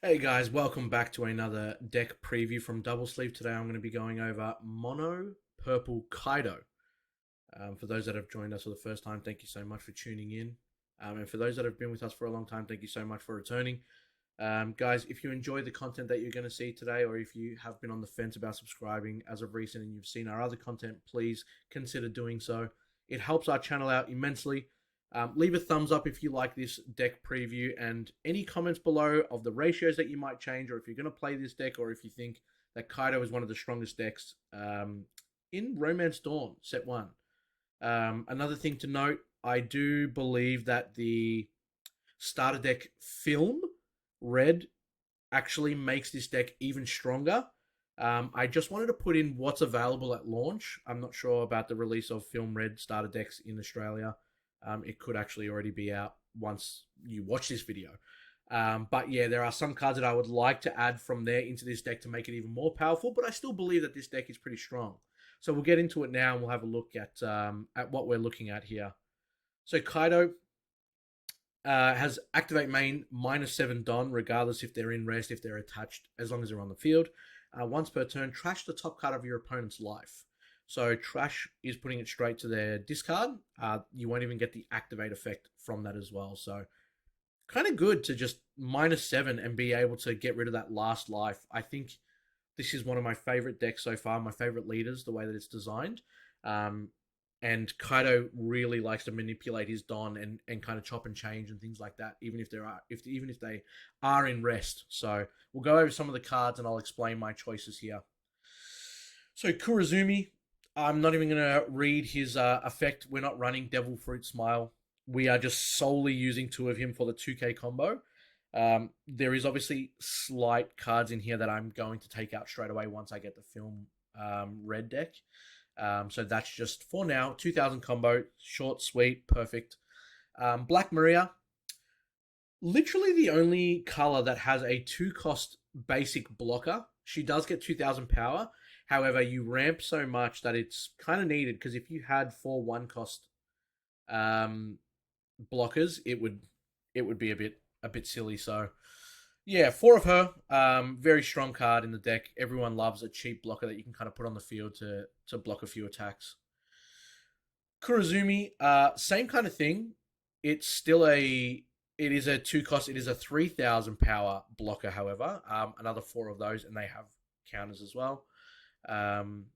Hey guys, welcome back to another deck preview from Double Sleeve. Today I'm going to be going over Mono Purple Kaido. For those that have joined us for the first time, thank you so much for tuning in. And for those that have been with us for a long time, thank you so much for returning. Guys, if you enjoy the content that you're going to see today, or if you have been on the fence about subscribing as of recent and you've seen our other content, please consider doing so. It helps our channel out immensely. Leave a thumbs up if you like this deck preview, and any comments below of the ratios that you might change, or if you're going to play this deck, or if you think that Kaido is one of the strongest decks in Romance Dawn set one. Another thing to note, I do believe that the starter deck film red actually makes this deck even stronger. I just wanted to put in what's available at launch. I'm not sure about the release of Film Red starter decks in Australia. It could actually already be out once you watch this video. But yeah, there are some cards that I would like to add from there into this deck to make it even more powerful. But I still believe that this deck is pretty strong. So we'll get into it now, and we'll have a look at what we're looking at here. So Kaido has activate main -7 Don, regardless if they're in rest, if they're attached, as long as they're on the field. Once per turn, trash the top card of your opponent's life. So trash is putting it straight to their discard. You won't even get the activate effect from that as well. So kind of good to just -7 and be able to get rid of that last life. I think this is one of my favorite decks so far, my favorite leaders, the way that it's designed. Um, and Kaido really likes to manipulate his Don and kind of chop and change and things like that, even if they are in rest. So we'll go over some of the cards and I'll explain my choices here. So Kurazumi, I'm not even going to read his effect. We're not running Devil Fruit Smile. We are just solely using two of him for the 2K combo. There is obviously slight cards in here that I'm going to take out straight away once I get the film red deck. So that's just for now. 2000 combo, short, sweet, perfect. Black Maria, literally the only color that has a 2 cost basic blocker. She does get 2000 power. However, you ramp so much that it's kind of needed, because if you had 4 1 cost um, blockers, it would be a bit silly. So yeah, four of her. Very strong card in the deck. Everyone loves a cheap blocker that you can kind of put on the field to block a few attacks. Kurazumi, same kind of thing. It's still it is a 2 cost. It is a 3000 power blocker. However, another four of those, and they have counters as well. Um,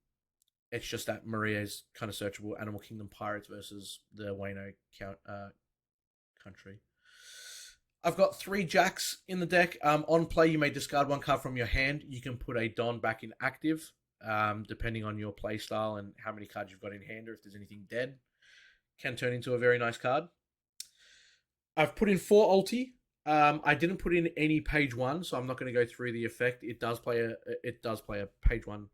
it's just that Maria is kind of searchable. Animal Kingdom Pirates versus the Wano country. I've got 3 jacks in the deck. On play, you may discard 1 card from your hand. You can put a Don back in active, depending on your play style and how many cards you've got in hand, or if there's anything dead. Can turn into a very nice card. I've put in 4 ulti. I didn't put in any page one, so I'm not going to go through the effect. It does play a page one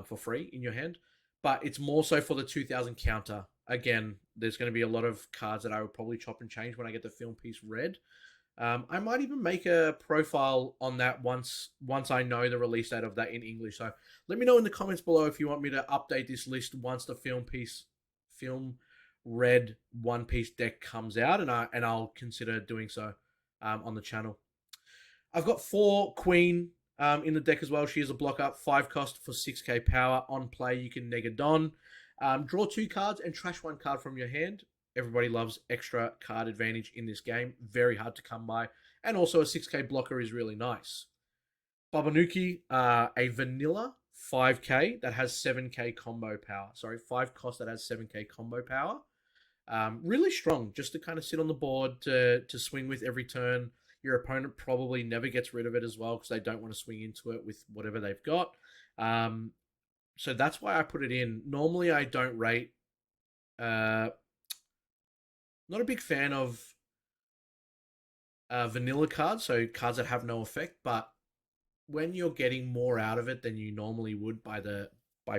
for free in your hand, but it's more so for the 2000 counter. Again, there's going to be a lot of cards that I would probably chop and change when I get the film piece red. I might even make a profile on that once I know the release date of that in English. So let me know in the comments below if you want me to update this list once the film red One Piece deck comes out, and I'll consider doing so on the channel. I've got 4 Queen in the deck as well. She is a block up, 5 cost for 6k power. On play, you can neg a Don. Draw 2 cards and trash 1 card from your hand. Everybody loves extra card advantage in this game. Very hard to come by. And also a 6k blocker is really nice. Babanuki, a vanilla 5k that has 7k combo power. Sorry, 5 cost that has 7k combo power. Really strong, just to kind of sit on the board to swing with every turn. Your opponent probably never gets rid of it as well, because they don't want to swing into it with whatever they've got. So that's why I put it in. Normally, I don't rate. Not a big fan of vanilla cards, so cards that have no effect. But when you're getting more out of it than you normally would by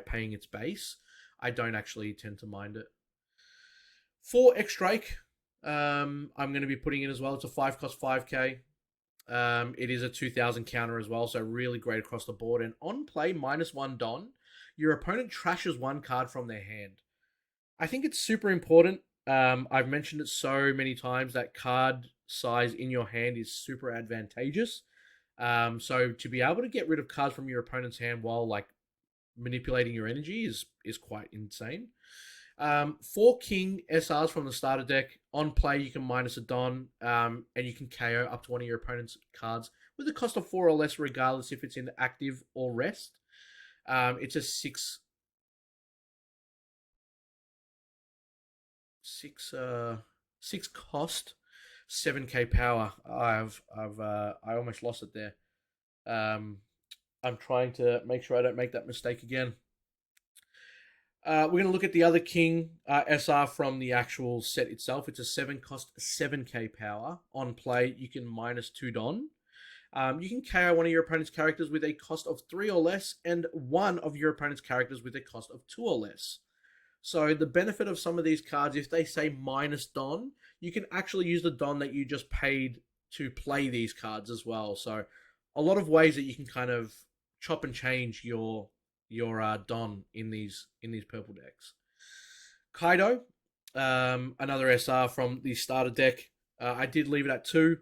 paying its base, I don't actually tend to mind it. For X Drake, I'm going to be putting in as well. It's a 5 cost 5k. It is a 2000 counter as well, so really great across the board. And on play, -1 Don, your opponent trashes 1 card from their hand. I think it's super important. I've mentioned it so many times that card size in your hand is super advantageous. So to be able to get rid of cards from your opponent's hand while like manipulating your energy is quite insane. 4 King SRs from the starter deck. On play, you can minus a Don, and you can KO up to one of your opponent's cards with a cost of 4 or less, regardless if it's in active or rest. It's a six cost, 7k power. I almost lost it there. I'm trying to make sure I don't make that mistake again. We're going to look at the other King SR from the actual set itself. It's a 7 cost, 7k power. On play, you can minus 2 Don. You can KO one of your opponent's characters with a cost of 3 or less, and one of your opponent's characters with a cost of 2 or less. So the benefit of some of these cards, if they say minus Don, you can actually use the Don that you just paid to play these cards as well. So a lot of ways that you can kind of chop and change your Don in these purple decks. Kaido, another SR from the starter deck. I did leave it at 2.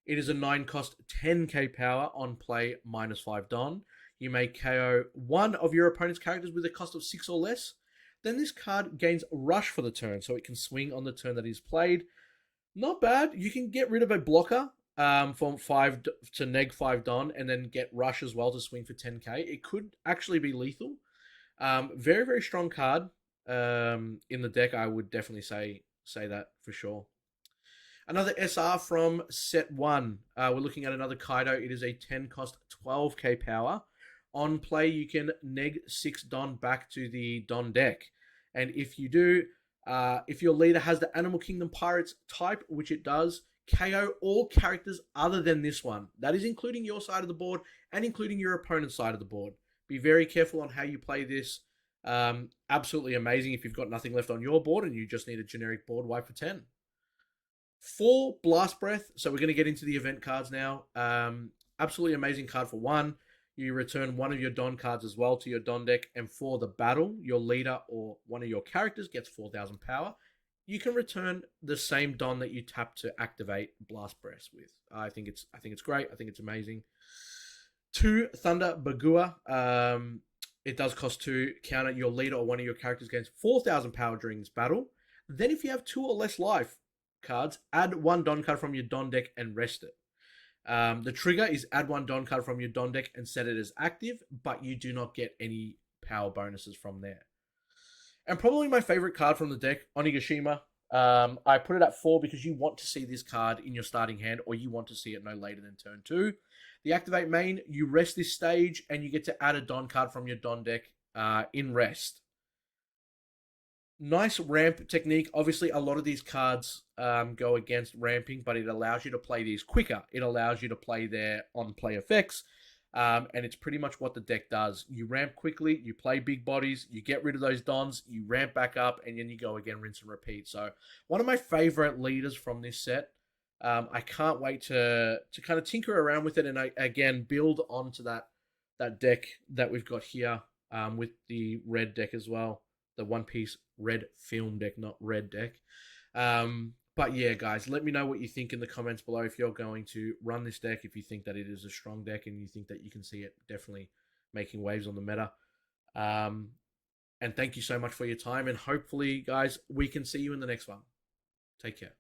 It is a 9 cost, 10k power. On play, minus 5 Don. You may KO one of your opponent's characters with a cost of 6 or less. Then this card gains Rush for the turn, so it can swing on the turn that is played. Not bad. You can get rid of a blocker from 5 to neg 5 Don, and then get Rush as well to swing for 10k. It could actually be lethal. Very, very strong card in the deck. I would definitely say that for sure. Another SR from set 1. We're looking at another Kaido. It is a 10 cost, 12k power. On play, you can neg 6 Don back to the Don deck. And if you do, if your leader has the Animal Kingdom Pirates type, which it does, KO all characters other than this one. That is including your side of the board and including your opponent's side of the board. Be very careful on how you play this. Absolutely amazing if you've got nothing left on your board and you just need a generic board wipe for 10. 4 Blast Breath. So we're going to get into the event cards now. Absolutely amazing card for 1. You return one of your Don cards as well to your Don deck. And for the battle, your leader or one of your characters gets 4,000 power. You can return the same Don that you tap to activate Blast Breath with. I think it's great. I think it's amazing. 2 Thunder Bagua. It does cost 2. Counter your leader or one of your characters gains 4,000 power during this battle. Then if you have 2 or less life cards, add 1 Don card from your Don deck and rest it. The trigger is add 1 Don card from your Don deck and set it as active, but you do not get any power bonuses from there. And probably my favorite card from the deck, Onigashima. I put it at 4 because you want to see this card in your starting hand, or you want to see it no later than turn 2. The activate main, you rest this stage, and you get to add a Don card from your Don deck in rest. Nice ramp technique. Obviously, a lot of these cards go against ramping, but it allows you to play these quicker. It allows you to play their on-play effects, and it's pretty much what the deck does. You ramp quickly, you play big bodies, you get rid of those Dons, you ramp back up, and then you go again, rinse and repeat. So one of my favorite leaders from this set. I can't wait to kind of tinker around with it and again build onto that deck that we've got here with the red deck as well. The One Piece red film deck, not red deck. But yeah, guys, let me know what you think in the comments below if you're going to run this deck, if you think that it is a strong deck and you think that you can see it definitely making waves on the meta. And thank you so much for your time, and hopefully, guys, we can see you in the next one. Take care.